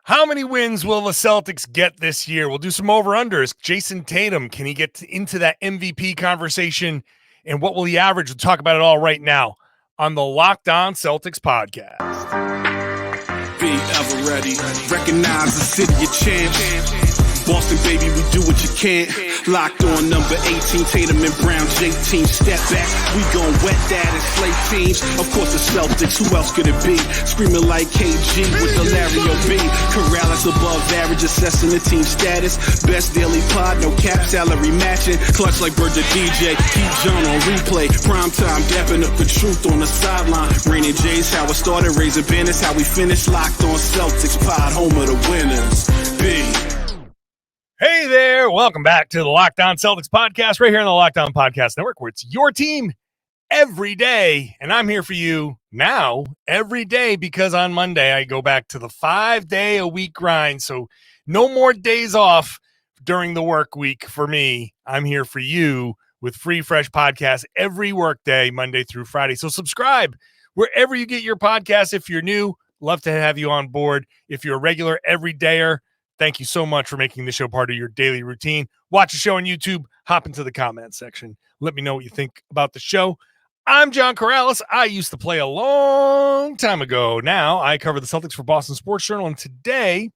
How many wins will the Celtics get this year? We'll do some over-unders. Jayson Tatum, can he get into that MVP conversation? And what will he average? We'll talk about it all right now on the Locked On Celtics podcast. Be ever ready. Recognize the city of champs. Boston, baby, we do what you can't. Locked on number 18, Tatum and Brown, J-team, step back. We gon' wet that and slay teams. Of course the Celtics, who else could it be? Screaming like KG with the Larry O.B. Karalis above average, assessing the team status. Best daily pod, no cap salary matching. Clutch like Bird the DJ, keep John on replay. Prime time, dapping up the truth on the sideline. Raining J's, how it started, raising banners, how we finished. Locked on Celtics pod, home of the winners. B. Hey there, welcome back to the Locked On Celtics podcast right here on the Locked On Podcast Network, where it's your team every day. And I'm here for you now every day because on Monday I go back to the 5-day-a-week grind. So no more days off during the work week for me. I'm here for you with free, fresh podcasts every work day, Monday through Friday. So subscribe wherever you get your podcasts. If you're new, love to have you on board. If you're a regular everydayer, thank you so much for making the show part of your daily routine. Watch the show on YouTube. Hop into the comment section. Let me know what you think about the show. I'm John Karalis. I used to play a long time ago. Now I cover the Celtics for Boston Sports Journal. And today's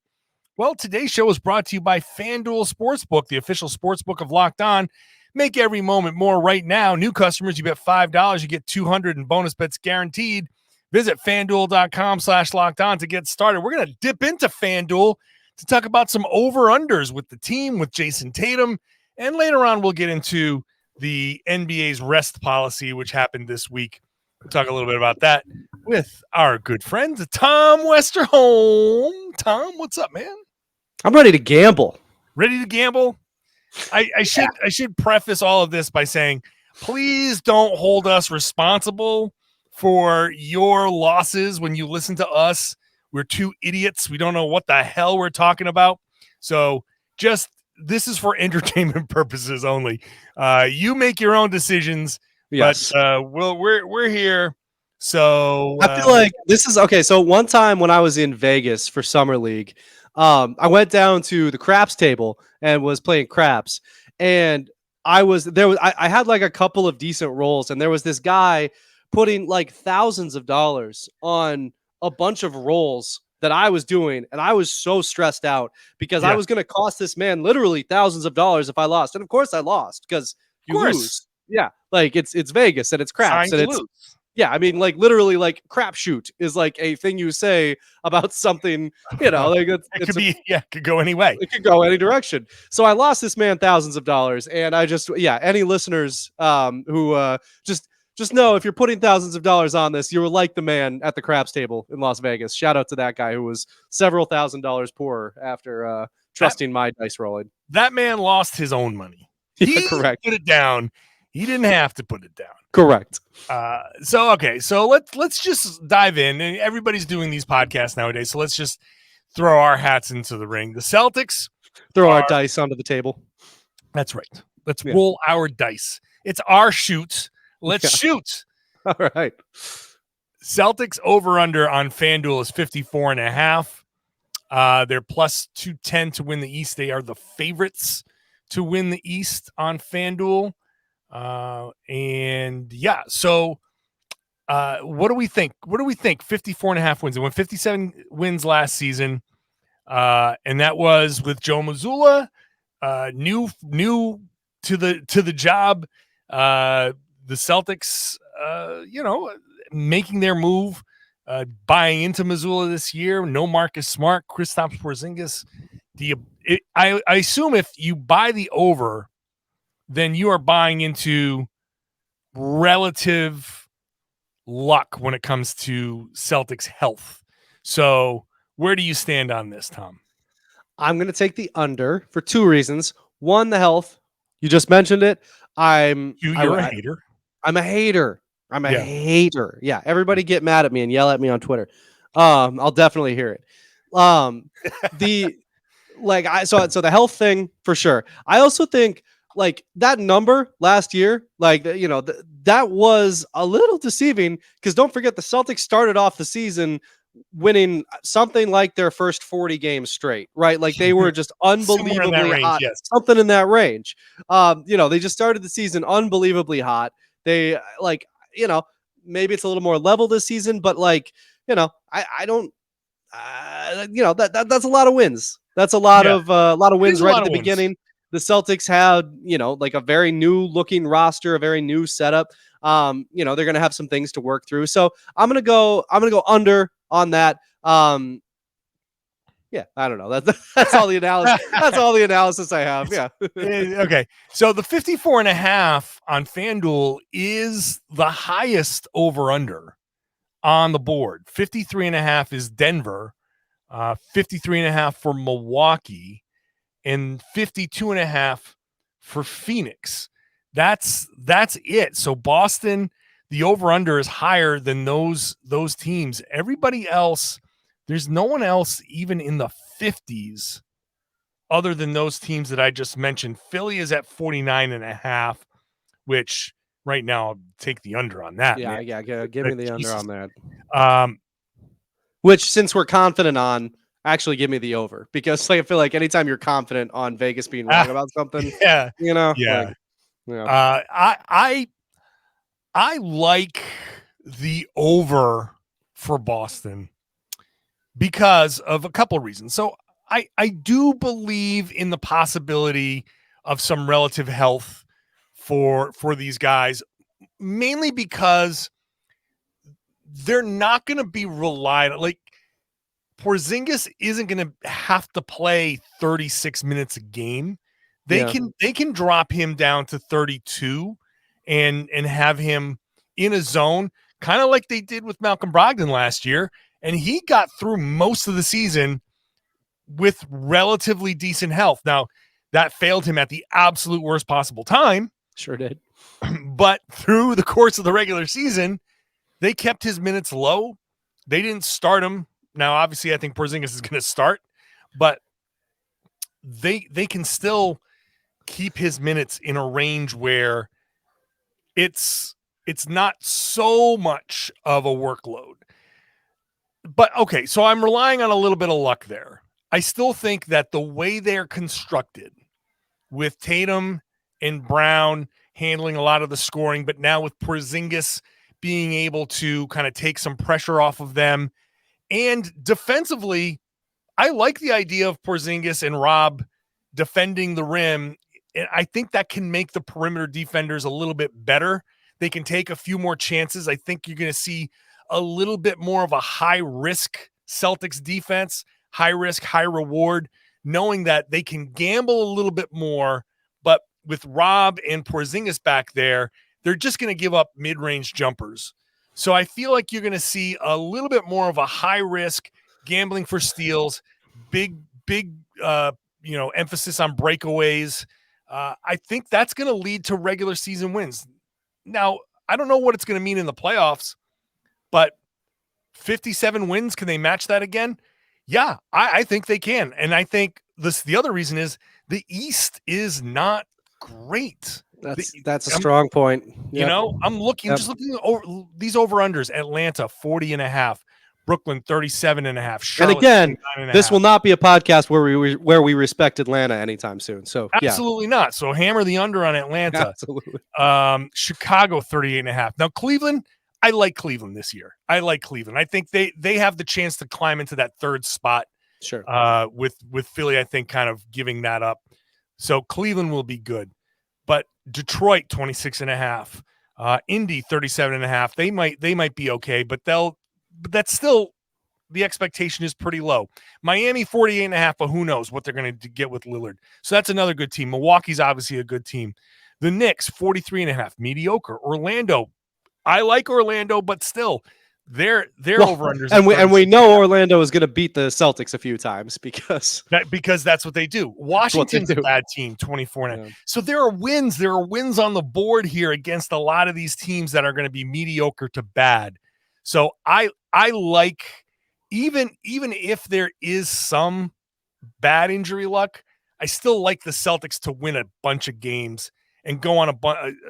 show is brought to you by Fanduel Sportsbook, the official sportsbook of Locked On. Make every moment more right now. New customers, you bet $5, you get $200 in bonus bets guaranteed. Visit fanduel.com/lockedon to get started. We're going to dip into Fanduel to talk about some over-unders with the team, with Jayson Tatum. And later on, we'll get into the NBA's rest policy, which happened this week. We'll talk a little bit about that with our good friend, Tom Westerholm. Tom, what's up, man? I'm ready to gamble. Ready to gamble? I should preface all of this by saying, please don't hold us responsible for your losses when you listen to us. We're two idiots. We don't know what the hell we're talking about. So this is for entertainment purposes only. You make your own decisions. Yes. But we're here. So I feel like this is okay. So one time when I was in Vegas for Summer League, I went down to the craps table and was playing craps. And I had like a couple of decent rolls, and there was this guy putting like thousands of dollars on a bunch of rolls that I was doing, and I was so stressed out because I was going to cost this man literally thousands of dollars if I lost. And of course I lost because you lose. Yeah. Like it's Vegas and it's craps and it's, yeah. I mean, like literally like crapshoot is like a thing you say about something, like it could go any way. It could go any direction. So I lost this man thousands of dollars, and I any listeners who just know if you're putting thousands of dollars on this, you were like the man at the craps table in Las Vegas. Shout out to that guy who was several $1,000s poorer after trusting my dice rolling. That man lost his own money. Correct. Put it down. He didn't have to put it down. Correct. So let's just dive in. And everybody's doing these podcasts nowadays, so let's just throw our hats into the ring. The Celtics throw our dice onto the table. That's right. Let's roll our dice. It's our shoot. Let's shoot. All right. Celtics over-under on FanDuel is 54.5. They're plus 210 to win the East. They are the favorites to win the East on FanDuel. So what do we think? 54.5 wins. They won 57 wins last season. And that was with Joe Mazzulla, new to the job. The Celtics, making their move, buying into Mazzulla this year. No Marcus Smart, Kristaps Porzingis. I assume if you buy the over, then you are buying into relative luck when it comes to Celtics health. So where do you stand on this, Tom? I'm going to take the under for two reasons. One, the health. You just mentioned it. You're a hater. I'm a hater. Hater. Yeah. Everybody get mad at me and yell at me on Twitter. I'll definitely hear it. So the health thing for sure. I also think like that number last year, that was a little deceiving because don't forget the Celtics started off the season winning something like their first 40 games straight, right? Like they were just unbelievably range, hot, yes. something in that range. They just started the season unbelievably hot. They maybe it's a little more level this season, but I don't, that's a lot of wins. That's a lot of wins right at the beginning. The Celtics had, like a very new looking roster, a very new setup. They're going to have some things to work through. So I'm going to go under on that. Yeah, I don't know. That's all the analysis. That's all the analysis I have. Yeah. Okay. So the 54.5 on FanDuel is the highest over under on the board. 53.5 is Denver, 53.5 for Milwaukee, and 52.5 for Phoenix. That's it. So Boston, the over under is higher than those teams. Everybody else, there's no one else even in the 50s other than those teams that I just mentioned. Philly is at 49.5, which right now I'll take the under on that. Yeah, man. give me the under on that. Which, since we're confident on, actually give me the over, because I feel like anytime you're confident on Vegas being wrong about something, yeah. I like the over for Boston because of a couple of reasons. So I do believe in the possibility of some relative health for these guys, mainly because they're not going to be relied on. Like, Porzingis isn't going to have to play 36 minutes a game. They can drop him down to 32 and have him in a zone, kind of like they did with Malcolm Brogdon last year, and he got through most of the season with relatively decent health. Now, that failed him at the absolute worst possible time. Sure did. But through the course of the regular season, they kept his minutes low. They didn't start him. Now, obviously, I think Porzingis is going to start, but they can still keep his minutes in a range where it's not so much of a workload. But okay, so I'm relying on a little bit of luck there. I still think that the way they're constructed, with Tatum and Brown handling a lot of the scoring, but now with Porzingis being able to kind of take some pressure off of them, and defensively, I like the idea of Porzingis and Rob defending the rim. And I think that can make the perimeter defenders a little bit better. They can take a few more chances. I think you're going to see a little bit more of a high-risk Celtics defense, high risk, high reward, knowing that they can gamble a little bit more, but with Rob and Porzingis back there, they're just going to give up mid-range jumpers. So I feel like you're going to see a little bit more of a high risk gambling for steals, big emphasis on breakaways. I think that's going to lead to regular season wins. Now, I don't know what it's going to mean in the playoffs, but 57 wins, can they match that again? Yeah, I think they can. And I think the other reason is the East is not great. That's a strong point. Yep. I'm looking over these over-unders. Atlanta, 40.5. Brooklyn, 37.5. Charlotte, and again, this will not be a podcast where we respect Atlanta anytime soon. So absolutely not. So hammer the under on Atlanta. Absolutely. Chicago, 38.5. Now Cleveland, I like Cleveland this year. I like Cleveland. I think they have the chance to climb into that third spot. Sure. With Philly, I think kind of giving that up. So Cleveland will be good. But Detroit, 26.5. Indy, 37.5. They might be okay, but that's still, the expectation is pretty low. Miami, 48.5, but who knows what they're going to get with Lillard. So that's another good team. Milwaukee's obviously a good team. The Knicks, 43.5, mediocre. Orlando, I like Orlando, but still, they're over-unders. And we know Orlando is going to beat the Celtics a few times because that's what they do. Washington's a bad team, 24.5. Yeah. So there are wins on the board here against a lot of these teams that are going to be mediocre to bad. So I like, even if there is some bad injury luck, I still like the Celtics to win a bunch of games and go on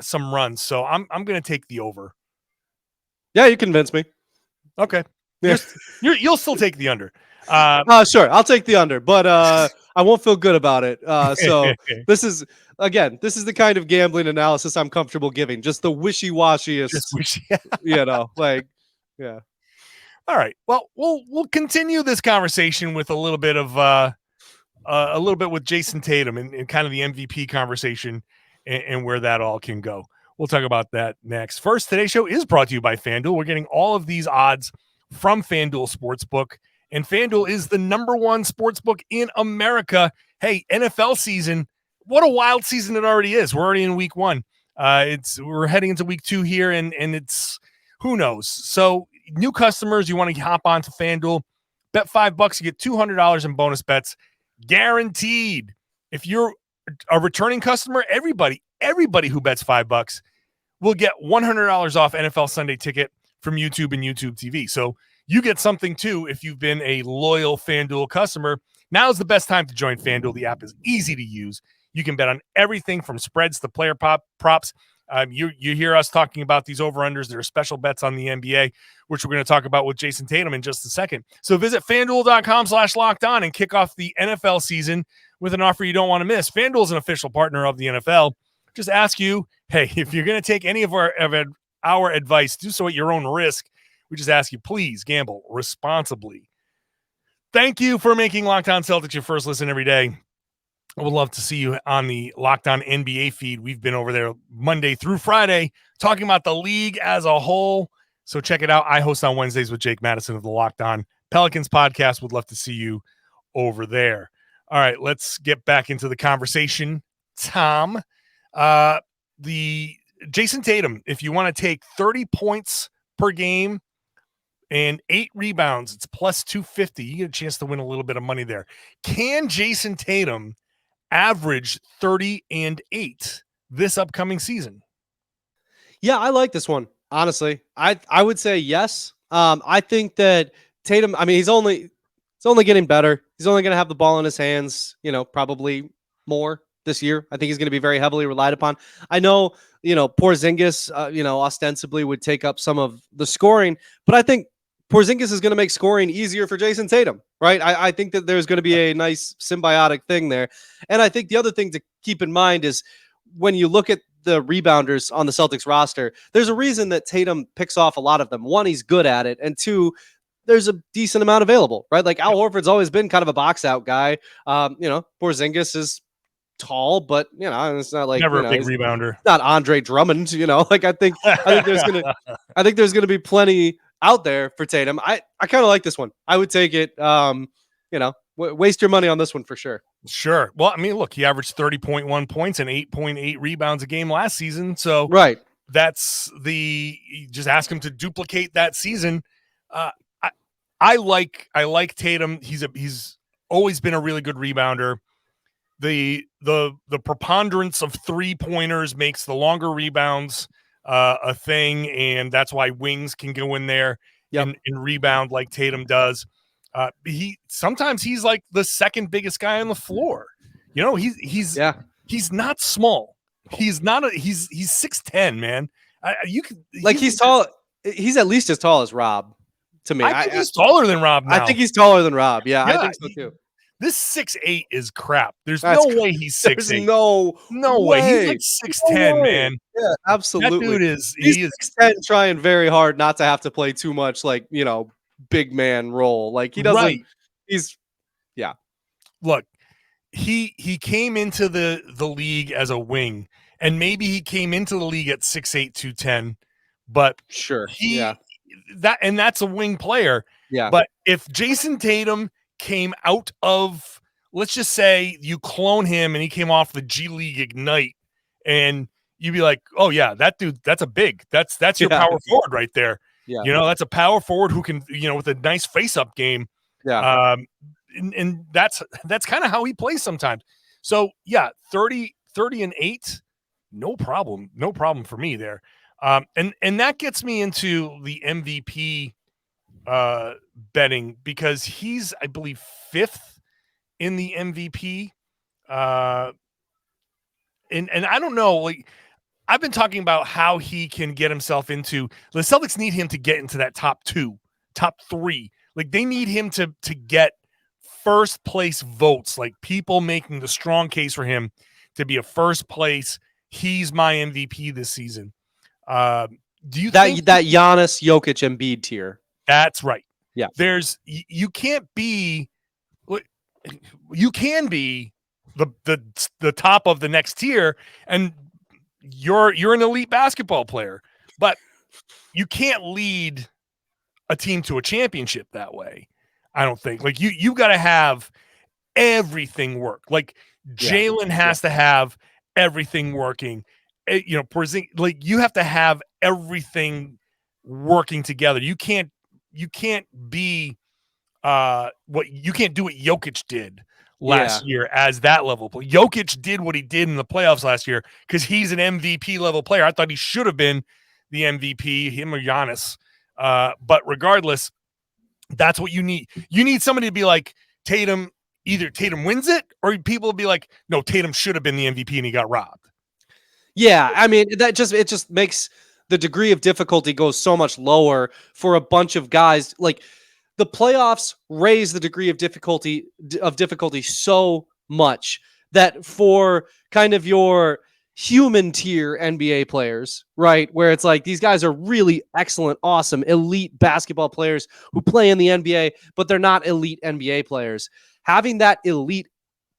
some runs. So I'm going to take the over. Yeah, you convinced me. Okay. You'll still take the under. Sure, I'll take the under, but I won't feel good about it. So this is the kind of gambling analysis I'm comfortable giving. Just the wishy-washiest, like, yeah. All right. Well, we'll continue this conversation with a little bit with Jayson Tatum and kind of the MVP conversation and where that all can go. We'll talk about that next. First, today's show is brought to you by Fanduel. We're getting all of these odds from Fanduel Sportsbook, and Fanduel is the #1 sportsbook in America. Hey, NFL season, what a wild season it already is. We're already in week 1. We're heading into week 2 here, and it's who knows. So new customers, you want to hop on to Fanduel, bet $5, you get $200 in bonus bets, guaranteed. If you're a returning customer, everybody who bets $5 will get $100 off NFL Sunday Ticket from YouTube and YouTube TV. So you get something too if you've been a loyal FanDuel customer. Now is the best time to join FanDuel. The app is easy to use. You can bet on everything from spreads to player props. You hear us talking about these over-unders. There are special bets on the NBA, which we're going to talk about with Jayson Tatum in just a second. So visit FanDuel.com/LockedOn and kick off the NFL season with an offer you don't want to miss. FanDuel is an official partner of the NFL. Just ask you, hey, if you're going to take any of our advice, do so at your own risk. We just ask you, please gamble responsibly. Thank you for making Locked On Celtics your first listen every day. I would love to see you on the Locked On NBA feed. We've been over there Monday through Friday talking about the league as a whole. So check it out. I host on Wednesdays with Jake Madison of the Locked On Pelicans podcast. Would love to see you over there. All right, let's get back into the conversation. Tom, the Jayson Tatum, if you want to take 30 points per game and 8 rebounds, it's plus 250. You get a chance to win a little bit of money there. Can Jayson Tatum average 30 and 8 this upcoming season? Yeah, I like this one. Honestly, I would say yes. I think that Tatum, I mean, he's only getting better. He's only going to have the ball in his hands, probably more this year. I think he's going to be very heavily relied upon. I know, Porzingis, ostensibly would take up some of the scoring, but I think Porzingis is going to make scoring easier for Jayson Tatum, right? I think that there's going to be a nice symbiotic thing there. And I think the other thing to keep in mind is when you look at the rebounders on the Celtics roster, there's a reason that Tatum picks off a lot of them. One, he's good at it. And two, there's a decent amount available, right? Like Al Horford's always been kind of a box out guy. Porzingis is tall, but it's not like never a big rebounder. Not Andre Drummond, like I think there's gonna be plenty out there for Tatum. I kind of like this one. I would take it. Waste your money on this one for sure. Sure. Well, I mean, look, he averaged 30.1 points and 8.8 rebounds a game last season. So right. That's just ask him to duplicate that season. I like Tatum. He's always been a really good rebounder. The preponderance of 3-pointers makes the longer rebounds a thing, and that's why wings can go in there and rebound like Tatum does. Sometimes he's like the second biggest guy on the floor. He's not small. He's 6'10", man. He's tall. He's at least as tall as Rob. To me, I think he's taller than Rob now. I think he's taller than Rob. Yeah, I think so too. This 6'8" is crap. There's no way he's 6'8". There's no way. He's like 6'10", man. Yeah, absolutely. That dude is. He's 6'10", trying very hard not to have to play too much big man role. Like he doesn't. Right. Look, he came into the league as a wing, and maybe he came into the league at 6'8", 210, but sure, that's a wing player. Yeah. But if Jayson Tatum came out of, let's just say you clone him and he came off the G League Ignite, and you'd be like, oh yeah, that dude, that's your power forward right there. Yeah. That's a power forward who can, with a nice face-up game. Yeah. And that's kind of how he plays sometimes. So yeah, 30 and 8, no problem for me there. And that gets me into the MVP betting, because he's, I believe, 5th in the MVP. And I don't know, I've been talking about how he can get himself into, the Celtics need him to get into that top top 3. Like they need him to get first place votes, like people making the strong case for him to be a first place. He's my MVP this season. Do you think that Giannis, Jokic, Embiid tier? That's right. Yeah. You can be the top of the next tier, and you're an elite basketball player, but you can't lead a team to a championship that way. I don't think. Like you got to have everything work. Like Jaylen has to have everything working. Like you have to have everything working together. You can't be you can't do what Jokic did last year as that level player. Jokic did what he did in the playoffs last year because he's an MVP level player. I thought he should have been the MVP, him or Giannis. But regardless, that's what you need. You need somebody to be like Tatum. Either Tatum wins it, or people will be like, no, Tatum should have been the MVP and he got robbed. Yeah, I mean, it just makes the degree of difficulty go so much lower for a bunch of guys. Like the playoffs raise the degree of difficulty so much that for kind of your human tier NBA players, right, where it's like these guys are really excellent, awesome, elite basketball players who play in the NBA, but they're not elite NBA players. Having that elite,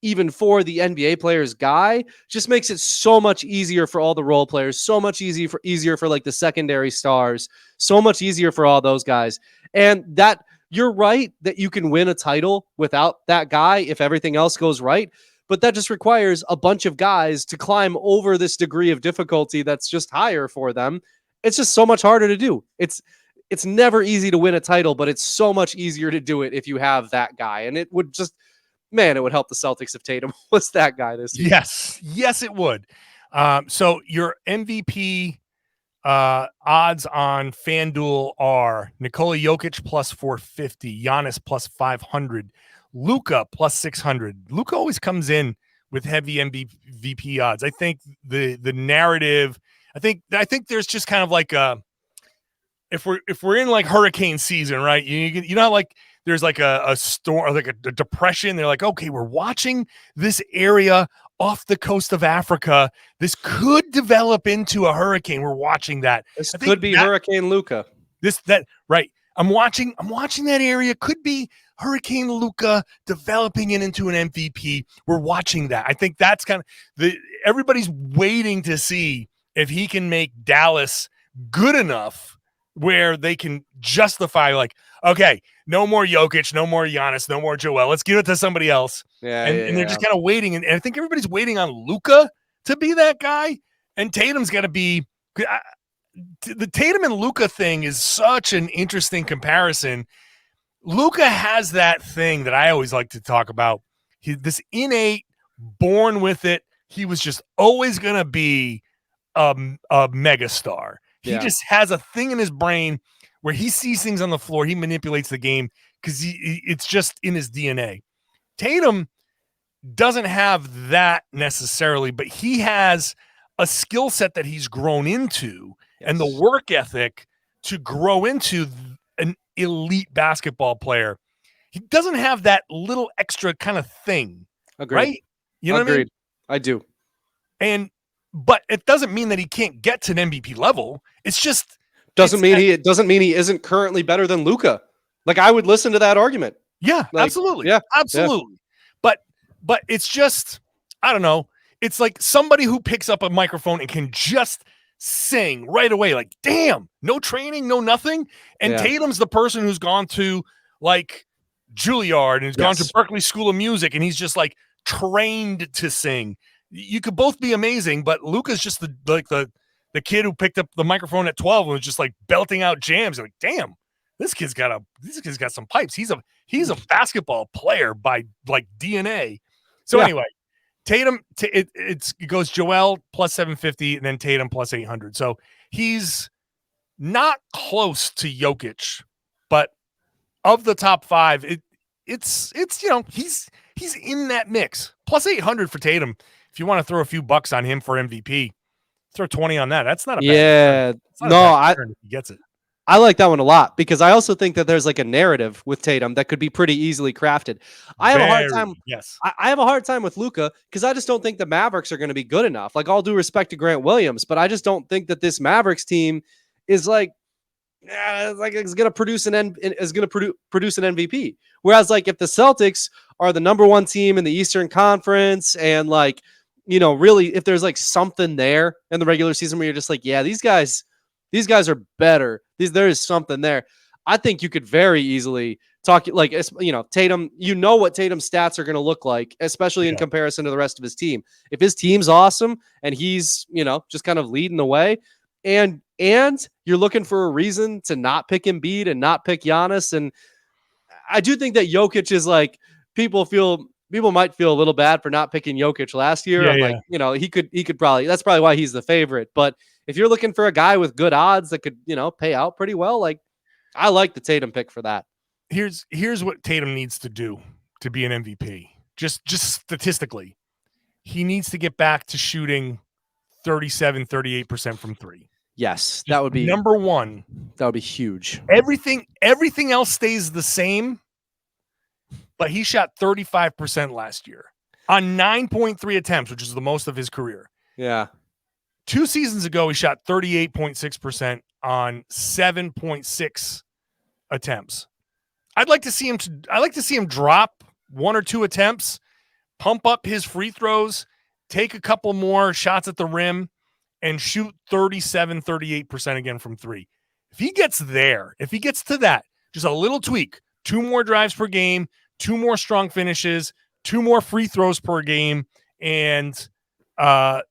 even for the NBA players guy, just makes it so much easier for all the role players, so much easier for like the secondary stars, so much easier for all those guys. And that you're right that you can win a title without that guy if everything else goes right. But that just requires a bunch of guys to climb over this degree of difficulty that's just higher for them. It's just so much harder to do. It's never easy to win a title, but it's so much easier to do it if you have that guy. And it would just, man, it would help the Celtics if Tatum was that guy this year. Yes, it would. So your MVP odds on FanDuel are Nikola Jokic plus 450, Giannis plus 500, Luka plus 600. Luka always comes in with heavy MVP odds. I think the narrative, I think there's just kind of like if we're in like hurricane season, right? You know how like there's like a storm or like a depression. They're like, okay, we're watching this area off the coast of Africa. This could develop into a hurricane. We're watching that. This could be Hurricane Luka. Right. I'm watching that area. Could be Hurricane Luka developing it into an MVP. We're watching that. I think that's kind of everybody's waiting to see if he can make Dallas good enough where they can justify like, okay, no more Jokic, no more Giannis, no more Joel. Let's give it to somebody else. And they're just kind of waiting. And I think everybody's waiting on Luka to be that guy. And Tatum's got to be the Tatum and Luka thing is such an interesting comparison. Luka has that thing that I always like to talk about. This innate, born with it. He was just always going to be a megastar. He just has a thing in his brain where he sees things on the floor. He manipulates the game because it's just in his DNA. Tatum doesn't have that necessarily, but he has a skill set that he's grown into and the work ethic to grow into an elite basketball player. He doesn't have that little extra kind of thing. Agreed. Right? You know what I mean? I do. But it doesn't mean that he can't get to an MVP level. It's just doesn't mean he isn't currently better than Luka. Like I would listen to that argument. Yeah, absolutely. Yeah, absolutely. Yeah. But it's just, I don't know. It's like somebody who picks up a microphone and can just sing right away. Like, damn, no training, no nothing. And Tatum's the person who's gone to like Juilliard and who's gone to Berklee School of Music, and he's just like trained to sing. You could both be amazing, but Luka's just the kid who picked up the microphone at 12 and was just like belting out jams. Like, damn, this kid's got some pipes. He's a basketball player by like DNA. So anyway, Tatum, it goes Joel plus 750 and then Tatum plus 800. So he's not close to Jokic, but of the top 5, it's he's in that mix. Plus 800 for Tatum. If you want to throw a few bucks on him for MVP, throw 20 on that. That's not a bad return. No, if he gets it. I like that one a lot because I also think that there's like a narrative with Tatum that could be pretty easily crafted. I have a hard time. Yes. I have a hard time with Luka because I just don't think the Mavericks are going to be good enough. Like, all due respect to Grant Williams, but I just don't think that this Mavericks team is like it's going to produce produce an MVP. Whereas, like, if the Celtics are the number one team in the Eastern Conference, and like, really, if there's like something there in the regular season where you're just like, yeah, these guys are better. There is something there. I think you could very easily talk like, Tatum, what Tatum's stats are going to look like, especially in comparison to the rest of his team. If his team's awesome and he's, just kind of leading the way, and you're looking for a reason to not pick Embiid and not pick Giannis. And I do think that Jokic is like, people might feel a little bad for not picking Jokic last year. Like, he could probably, that's probably why he's the favorite. But if you're looking for a guy with good odds that could, pay out pretty well, like, I like the Tatum pick for that. Here's what Tatum needs to do to be an MVP. Just statistically, he needs to get back to shooting 37-38% from three. Yes, that would be number one. That would be huge. Everything else stays the same, but he shot 35% last year on 9.3 attempts, which is the most of his career. Yeah. 2 seasons ago, he shot 38.6% on 7.6 attempts. I'd like to see him drop 1 or 2 attempts, pump up his free throws, take a couple more shots at the rim, and shoot 37-38% again from three. If he gets to that, just a little tweak, 2 more drives per game, 2 more strong finishes, 2 more free throws per game, and a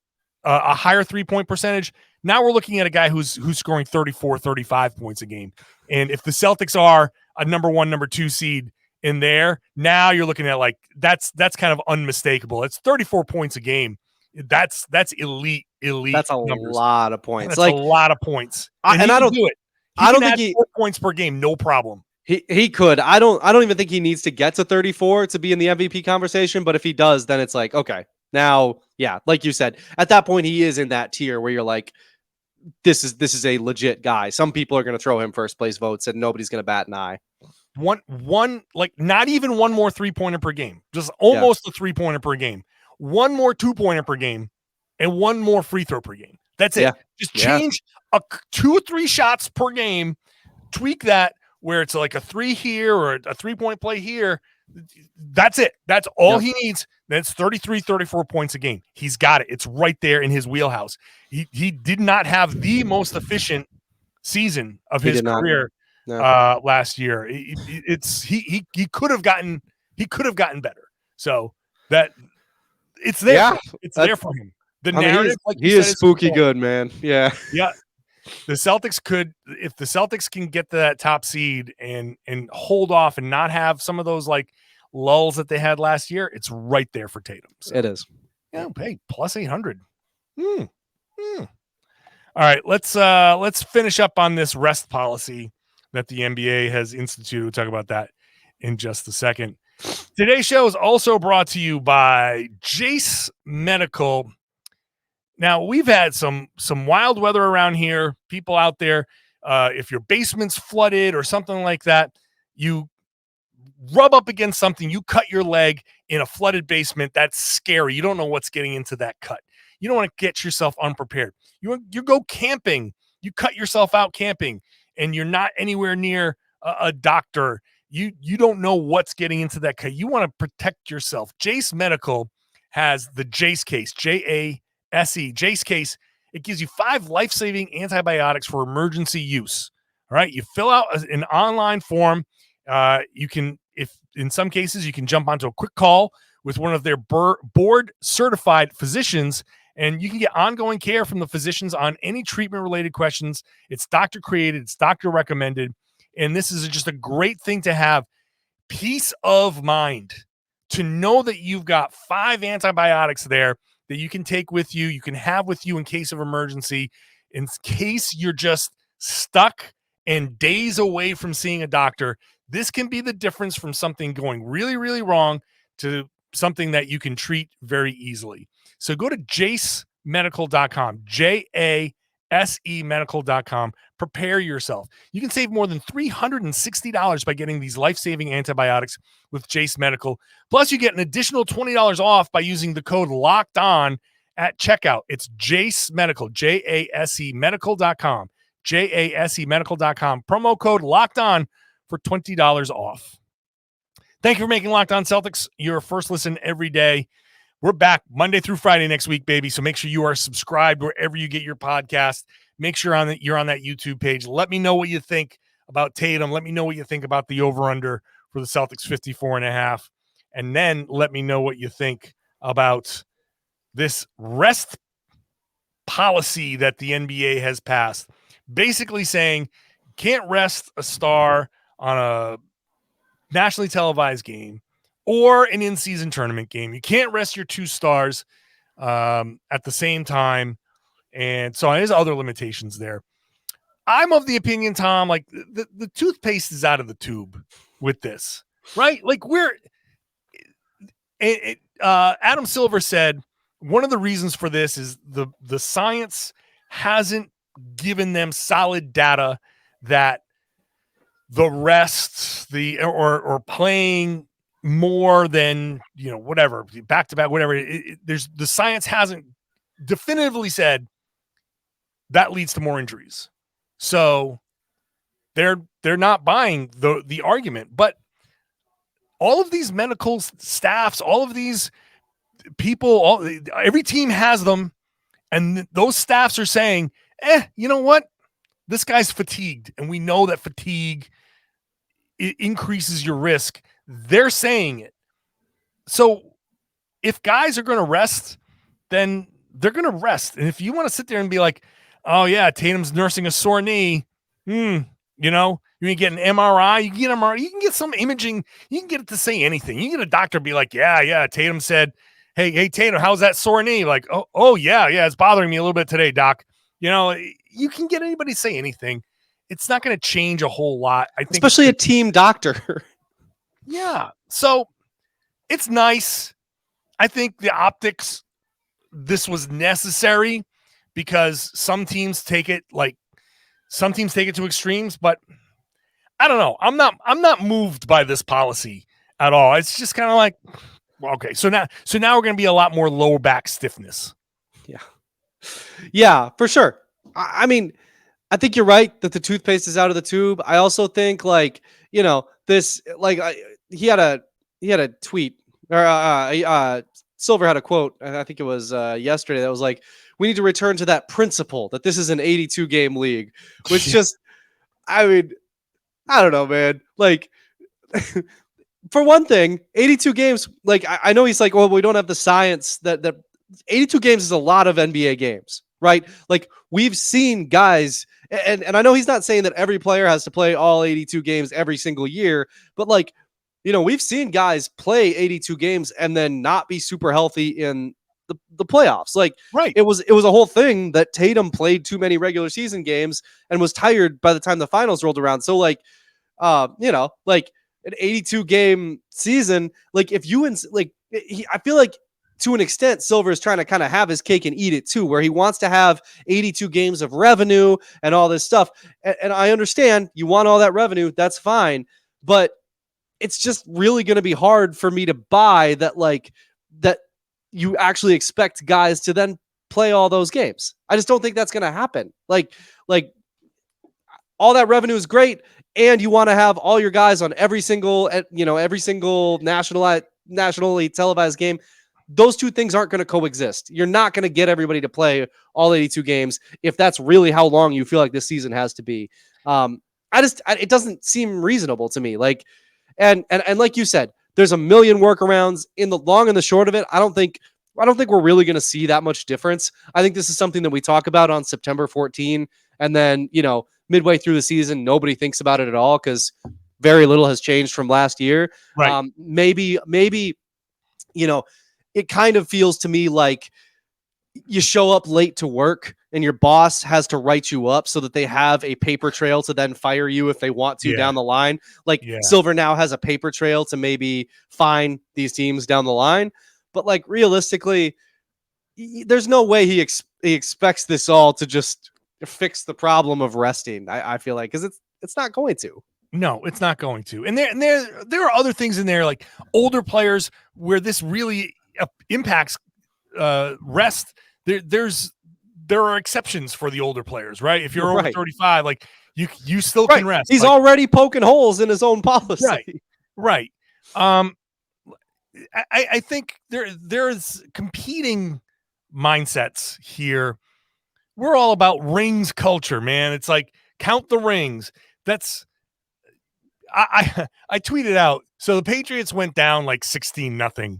higher 3-point percentage. Now we're looking at a guy who's scoring 34, 35 points a game. And if the Celtics are a number 1, number 2 seed in there, now you're looking at like, that's kind of unmistakable. It's 34 points a game. That's elite. That's a numbers. lot of points. That's like a lot of points. I don't do it. I don't think 4 points per game, no problem. He could. I don't even think he needs to get to 34 to be in the MVP conversation. But if he does, then it's like, okay, now, yeah, like you said, at that point he is in that tier where you're like, this is a legit guy. Some people are going to throw him first place votes, and nobody's going to bat an eye. One like not even 1 more 3-pointer per game, just almost a 3-pointer per game. 1 more 2-pointer per game, and 1 more free throw per game. That's it. Just change 2 or 3 shots per game. Tweak that where it's like a 3 here or a 3-point play here. That's it. That's all he needs. That's 33, 34 points a game. He's got it. It's right there in his wheelhouse. He did not have the most efficient season of his career last year. He could have gotten better. So that it's there. Yeah, it's there for him. The narrative, he is spooky good, man. Yeah. Yeah. The Celtics could, if the Celtics can get to that top seed and hold off and not have some of those like lulls that they had last year, it's right there for Tatum. So, it is. Yeah, hey, plus 800. All right, let's finish up on this rest policy that the NBA has instituted. We'll talk about that in just a second. Today's show is also brought to you by Jase Medical. Now, we've had some wild weather around here. People out there, if your basement's flooded or something like that, you rub up against something, you cut your leg in a flooded basement. That's scary. You don't know what's getting into that cut. You don't want to get yourself unprepared. You go camping. You cut yourself out camping, and you're not anywhere near a doctor. You don't know what's getting into that cut. You want to protect yourself. Jase Medical has the Jase case, Jase. Jase case. It gives you 5 life-saving antibiotics for emergency use. All right. You fill out an online form. You can, if in some cases, you can jump onto a quick call with one of their board certified physicians, and you can get ongoing care from the physicians on any treatment related questions. It's doctor created. It's doctor recommended. And this is just a great thing to have. Peace of mind to know that you've got 5 antibiotics there that you can take with you, you can have with you in case of emergency, in case you're just stuck and days away from seeing a doctor. This can be the difference from something going really, really wrong to something that you can treat very easily. So go to jasemedical.com, JaseMedical.com. Prepare yourself. You can save more than $360 by getting these life-saving antibiotics with Jase Medical. Plus, you get an additional $20 off by using the code Locked On at checkout. It's Jase Medical, JASE Medical.com, JASE Medical.com. Promo code Locked On for $20 off. Thank you for making Locked On Celtics your first listen every day. We're back Monday through Friday next week, baby. So make sure you are subscribed wherever you get your podcast. Make sure you're on that YouTube page. Let me know what you think about Tatum. Let me know what you think about the over-under for the Celtics 54.5. And then let me know what you think about this rest policy that the NBA has passed. Basically saying you can't rest a star on a nationally televised game or an in-season tournament game. You can't rest your two stars at the same time. And so there's other limitations there. I'm of the opinion, Tom, like the toothpaste is out of the tube with this, right? Like Adam Silver said, one of the reasons for this is the science hasn't given them solid data that the rest, or playing more than, whatever, back to back, whatever. There's the science hasn't definitively said that leads to more injuries. So they're not buying the argument. But all of these medical staffs, all of these people, every team has them, and those staffs are saying, you know what? This guy's fatigued, and we know that fatigue increases your risk. They're saying it. So if guys are going to rest, then they're going to rest. And if you want to sit there and be like, oh yeah, Tatum's nursing a sore knee, you can get an MRI, you can get MRI, you can get some imaging, you can get it to say anything. You can get a doctor be like, yeah, Tatum said, hey Tatum, how's that sore knee? Like, oh yeah, it's bothering me a little bit today, doc. You can get anybody to say anything. It's not going to change a whole lot. I think, especially a team doctor. Yeah. So it's nice. I think the optics, this was necessary because some teams take it to extremes, but I don't know. I'm not moved by this policy at all. It's just kind of like, okay, so now we're going to be a lot more lower back stiffness. Yeah, for sure. I mean, I think you're right that the toothpaste is out of the tube. I also think this, he had a tweet, or Silver had a quote, and I think it was yesterday, that was like, we need to return to that principle that this is an 82 game league, which just, I mean, I don't know, man. Like, for one thing, 82 games, like, I know he's like, well, we don't have the science that 82 games is a lot of NBA games, right? Like, we've seen guys, and I know he's not saying that every player has to play all 82 games every single year, but like, we've seen guys play 82 games and then not be super healthy in the playoffs. Like, right. It was a whole thing that Tatum played too many regular season games and was tired by the time the finals rolled around. So like, like an 82 game season, like if you, I feel like to an extent, Silver is trying to kind of have his cake and eat it too, where he wants to have 82 games of revenue and all this stuff. And I understand you want all that revenue. That's fine. But it's just really going to be hard for me to buy that, like, that you actually expect guys to then play all those games. I just don't think that's going to happen. Like all that revenue is great. And you want to have all your guys on every single nationally televised game. Those two things aren't going to coexist. You're not going to get everybody to play all 82 games if that's really how long you feel like this season has to be. It doesn't seem reasonable to me. Like, and like you said, there's a million workarounds. In the long and the short of it, I don't think we're really going to see that much difference. I think this is something that we talk about on September 14, and then midway through the season, nobody thinks about it at all because very little has changed from last year. Right. Maybe it kind of feels to me like you show up late to work and your boss has to write you up so that they have a paper trail to then fire you if they want to down the line. Like Silver now has a paper trail to maybe fine these teams down the line. But like realistically, there's no way he expects this all to just fix the problem of resting. I feel like, because it's not going to. No, it's not going to. And there are other things in there, like older players, where this really impacts rest. There are exceptions for the older players, right? If you're over 35, like you still can rest. He's like, already poking holes in his own policy. Right. I think there's competing mindsets here. We're all about rings culture, man. It's like count the rings. I tweeted out. So the Patriots went down like 16-0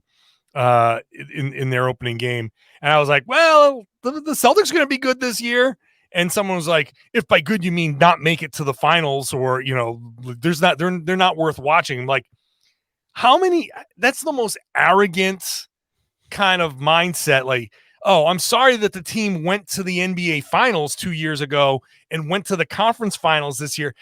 in their opening game, and I was like, well, the Celtics are going to be good this year. And someone was like, if by good you mean not make it to the finals, or they're not worth watching. I'm like, how many? That's the most arrogant kind of mindset. Like, oh, I'm sorry that the team went to the NBA finals 2 years ago and went to the conference finals this year.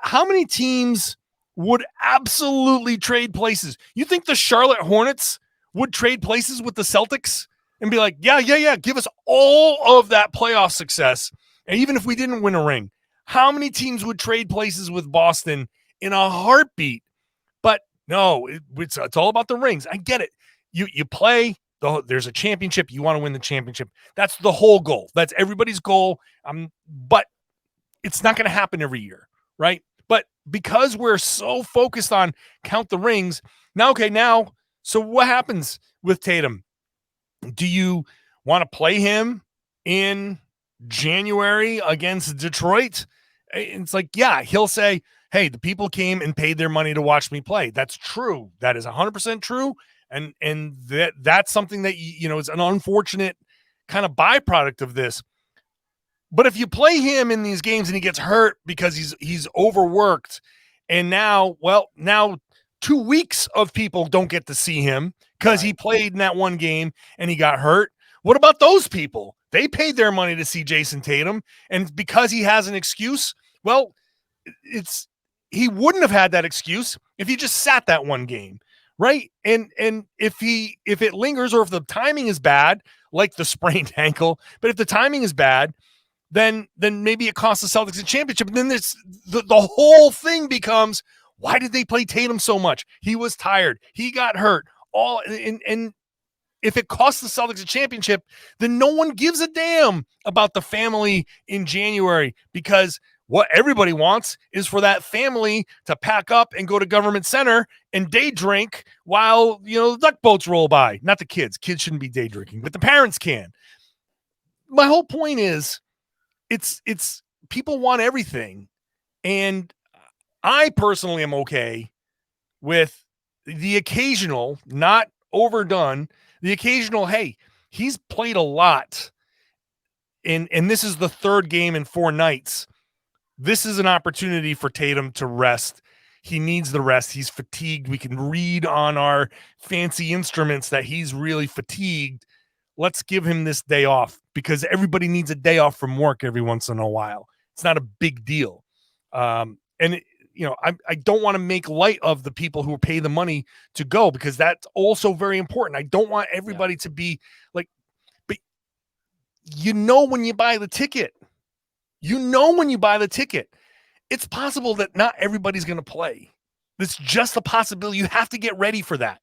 How many teams would absolutely trade places? You think the Charlotte Hornets would trade places with the Celtics and be like, yeah, give us all of that playoff success, and even if we didn't win a ring? How many teams would trade places with Boston in a heartbeat? But no, it's all about the rings. I get it. You play, there's a championship. You want to win the championship. That's the whole goal. That's everybody's goal. But it's not going to happen every year, right? But because we're so focused on count the rings, now, so what happens with Tatum? Do you want to play him in January against Detroit? It's like, yeah, he'll say, hey, the people came and paid their money to watch me play. That's true. That is 100% true. And that's something that, is an unfortunate kind of byproduct of this. But if you play him in these games and he gets hurt because he's overworked, and now 2 weeks of people don't get to see him because he played in that one game and he got hurt. What about those people? They paid their money to see Jayson Tatum, and because he has an excuse, well, he wouldn't have had that excuse if he just sat that one game, right? And if it lingers, or if the timing is bad, like the sprained ankle, but if the timing is bad, then maybe it costs the Celtics a championship. And then the whole thing becomes, why did they play Tatum so much? He was tired. He got hurt. And if it costs the Celtics a championship, then no one gives a damn about the family in January, because what everybody wants is for that family to pack up and go to Government Center and day drink while, the duck boats roll by. Not the kids. Kids shouldn't be day drinking, but the parents can. My whole point is, it's people want everything. And I personally am okay with the occasional, not overdone, the occasional, hey, he's played a lot. And this is the third game in 4 nights. This is an opportunity for Tatum to rest. He needs the rest. He's fatigued. We can read on our fancy instruments that he's really fatigued. Let's give him this day off, because everybody needs a day off from work every once in a while. It's not a big deal. I don't want to make light of the people who pay the money to go, because that's also very important. I don't want everybody to be like, but when you buy the ticket, it's possible that not everybody's going to play. It's just a possibility. You have to get ready for that.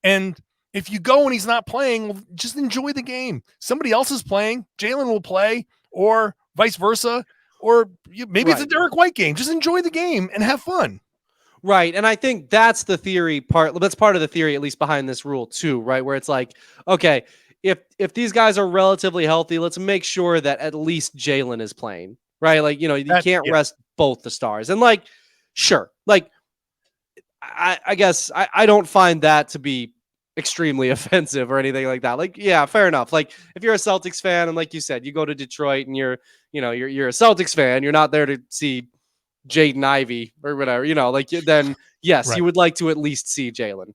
And if you go and he's not playing, well, just enjoy the game. Somebody else is playing. Jaylen will play, or vice versa. Or maybe it's a Derek White game. Just enjoy the game and have fun. Right. And I think that's the theory part. That's part of the theory, at least behind this rule too, right? Where it's like, okay, if these guys are relatively healthy, let's make sure that at least Jaylen is playing, right? Like, you can't rest both the stars. And like, sure. Like, I guess I don't find that to be extremely offensive or anything like that. Like, yeah, fair enough. Like, if you're a Celtics fan, and like you said, you go to Detroit and you're a Celtics fan, you're not there to see Jaden Ivey or whatever, then yes, right, you would like to at least see Jaylen.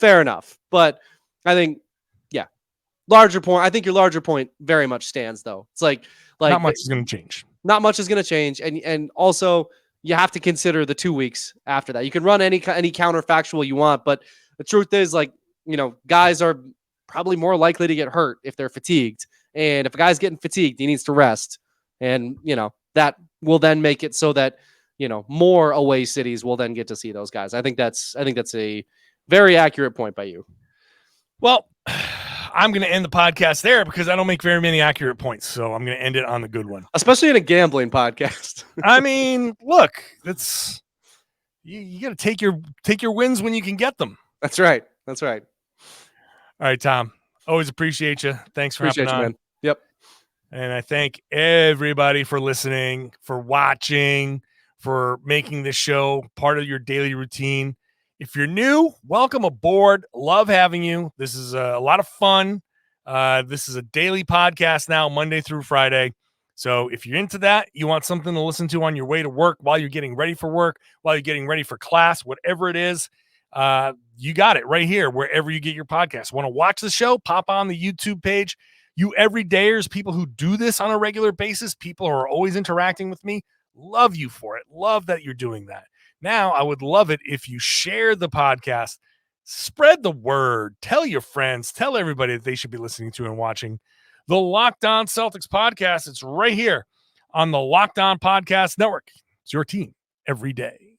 Fair enough. But I think, larger point. I think your larger point very much stands, though. It's like not much is going to change. Not much is going to change. And also you have to consider the 2 weeks after that. You can run any counterfactual you want, but the truth is, like, guys are probably more likely to get hurt if they're fatigued. And if a guy's getting fatigued, he needs to rest. And, that will then make it so that, more away cities will then get to see those guys. I think that's a very accurate point by you. Well, I'm going to end the podcast there because I don't make very many accurate points. So I'm going to end it on the good one. Especially in a gambling podcast. I mean, look, that's you got to take your wins when you can get them. That's right. All right, Tom. Always appreciate you. Thanks for hopping on. Man. Yep. And I thank everybody for listening, for watching, for making this show part of your daily routine. If you're new, welcome aboard. Love having you. This is a lot of fun. This is a daily podcast now, Monday through Friday. So if you're into that, you want something to listen to on your way to work, while you're getting ready for work, while you're getting ready for class, whatever it is, you got it right here, wherever you get your podcast. Want to watch the show? Pop on the YouTube page. You everydayers, people who do this on a regular basis, people who are always interacting with me, love you for it. Love that you're doing that. Now, I would love it if you share the podcast, spread the word, tell your friends, tell everybody that they should be listening to and watching the Locked On Celtics podcast. It's right here on the Locked On Podcast Network. It's your team every day.